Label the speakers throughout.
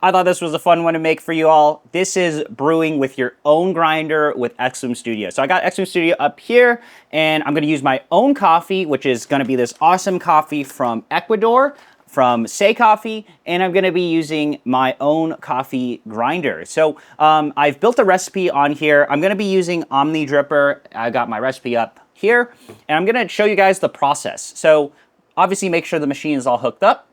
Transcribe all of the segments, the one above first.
Speaker 1: I thought this was a fun one to make for you all. This is brewing with your own grinder with xBloom Studio. So I got xBloom Studio up here, and I'm gonna use my own coffee, which is gonna be this awesome coffee from Ecuador, from Say Coffee, and I'm gonna be using my own coffee grinder. So I've built a recipe on here. I'm gonna be using Omni Dripper. I got my recipe up here, and I'm gonna show you guys the process. So obviously make sure the machine is all hooked up.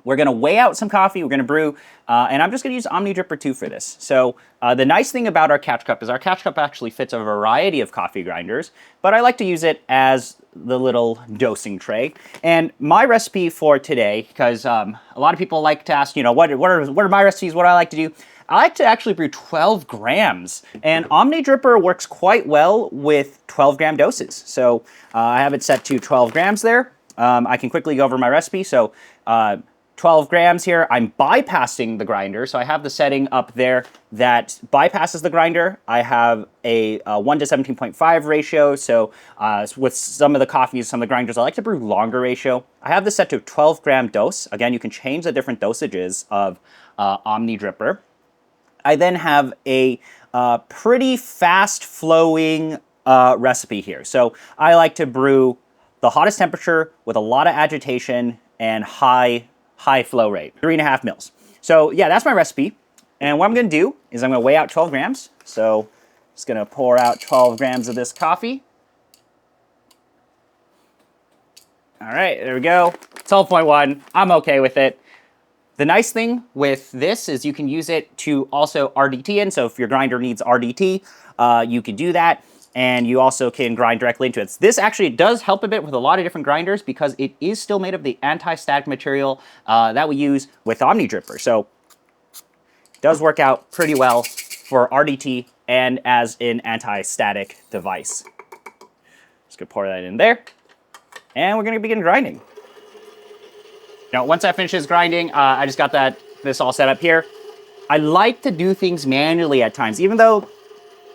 Speaker 1: We're gonna weigh out some coffee, we're gonna brew, and I'm just gonna use Omni Dripper 2 for this. So the nice thing about our catch cup is our catch cup actually fits a variety of coffee grinders, but I like to use it as the little dosing tray. And my recipe for today, because a lot of people like to ask, you know, what are my recipes, what do I like to do? I like to actually brew 12 grams, and Omni Dripper works quite well with 12 gram doses. So I have it set to 12 grams there. I can quickly go over my recipe. So 12 grams here. I'm bypassing the grinder, so I have the setting up there that bypasses the grinder. I have a 1 to 17.5 ratio, so with some of the coffees, some of the grinders, I like to brew longer ratio. I have this set to 12 gram dose. Again, you can change the different dosages of Omni Dripper. I then have a pretty fast flowing recipe here. So I like to brew the hottest temperature with a lot of agitation and high flow rate, 3.5 mils. So yeah, that's my recipe. And what I'm gonna do is I'm gonna weigh out 12 grams. So just gonna pour out 12 grams of this coffee. All right, there we go, 12.1, I'm okay with it. The nice thing with this is you can use it to also RDT in, so if your grinder needs RDT, you can do that. And you also can grind directly into it. This actually does help a bit with a lot of different grinders because it is still made of the anti-static material that we use with Omni Dripper. So it does work out pretty well for RDT and as an anti-static device. Just gonna pour that in there. And we're gonna begin grinding. Now, once that finishes grinding, I just got this all set up here. I like to do things manually at times, even though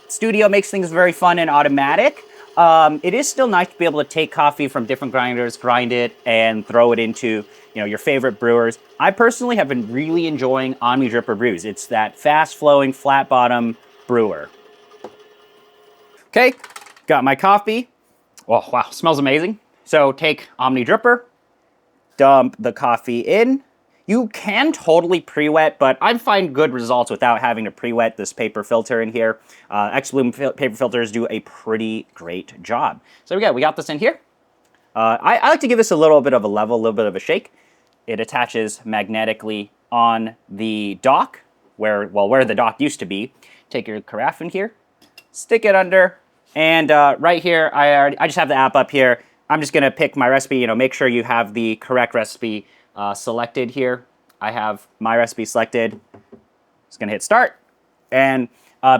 Speaker 1: Studio makes things very fun and automatic. It is still nice to be able to take coffee from different grinders, grind it, and throw it into your favorite brewers. I personally have been really enjoying Omni Dripper brews. It's that fast-flowing, flat-bottom brewer. Okay, got my coffee. Oh, wow, smells amazing. So take Omni Dripper, dump the coffee in. You can totally pre-wet, but I find good results without having to pre-wet this paper filter in here. xBloom paper filters do a pretty great job. So we got this in here. I like to give this a little bit of a level, a little bit of a shake. It attaches magnetically on the dock, where the dock used to be. Take your carafe in here, stick it under, and right here, I just have the app up here. I'm just gonna pick my recipe, make sure you have the correct recipe selected here. I have my recipe selected. Just gonna hit start. And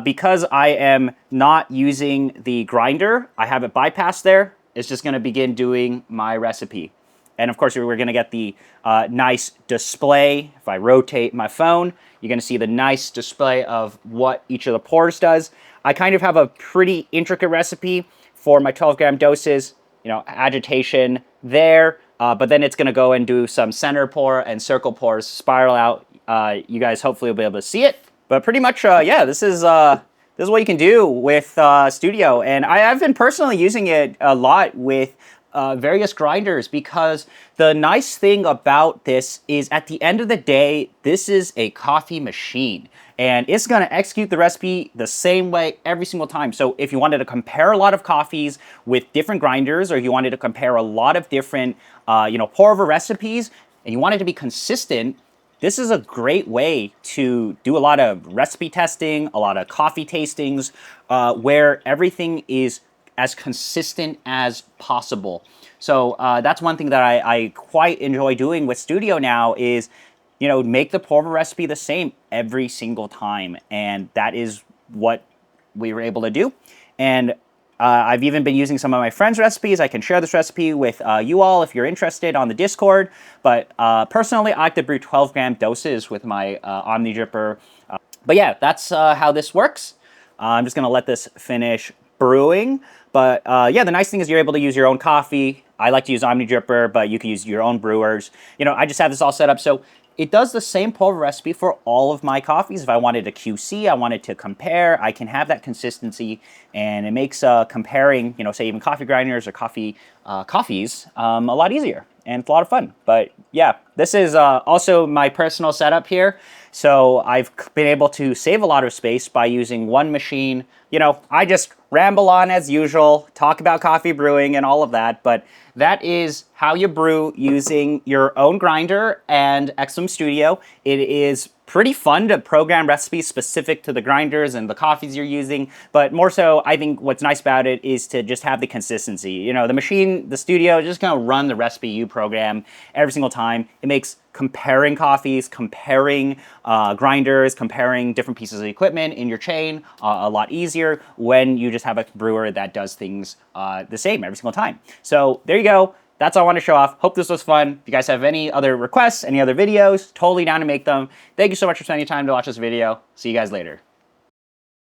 Speaker 1: because I am not using the grinder, I have it bypassed there. It's just gonna begin doing my recipe. And of course, we're gonna get the nice display. If I rotate my phone, you're gonna see the nice display of what each of the pours does. I kind of have a pretty intricate recipe for my 12 gram doses, agitation there. But then it's going to go and do some center pour and circle pours, spiral out. You guys hopefully will be able to see it. But pretty much, yeah, this is what you can do with Studio. And I've been personally using it a lot with various grinders because the nice thing about this is at the end of the day, this is a coffee machine. And it's gonna execute the recipe the same way every single time. So if you wanted to compare a lot of coffees with different grinders, or you wanted to compare a lot of different, pour-over recipes, and you wanted to be consistent, this is a great way to do a lot of recipe testing, a lot of coffee tastings, where everything is as consistent as possible. So that's one thing that I quite enjoy doing with Studio now is, make the pour-over recipe the same every single time. And that is what we were able to do. And I've even been using some of my friends' recipes. I can share this recipe with you all if you're interested on the Discord. But personally, I like to brew 12 gram doses with my Omni Dripper. But yeah, that's how this works. I'm just gonna let this finish brewing. But yeah, the nice thing is you're able to use your own coffee. I like to use Omni Dripper, but you can use your own brewers. I just have this all set up. So it does the same pour over recipe for all of my coffees. If I wanted to QC, I wanted to compare, I can have that consistency, and it makes comparing, you know, say even coffee grinders or coffees a lot easier, and it's a lot of fun. But yeah, this is also my personal setup here. So I've been able to save a lot of space by using one machine. You know, I just ramble on as usual, talk about coffee brewing and all of that, but that is how you brew using your own grinder and xBloom Studio. It is pretty fun to program recipes specific to the grinders and the coffees you're using, but more so, I think what's nice about it is to just have the consistency. You know, the machine, the studio, just gonna run the recipe you program every single time. It makes comparing coffees, comparing grinders, comparing different pieces of equipment in your chain a lot easier when you just have a brewer that does things the same every single time. So there you go. That's all I want to show off. Hope this was fun. If you guys have any other requests, any other videos, totally down to make them. Thank you so much for spending time to watch this video. See you guys later.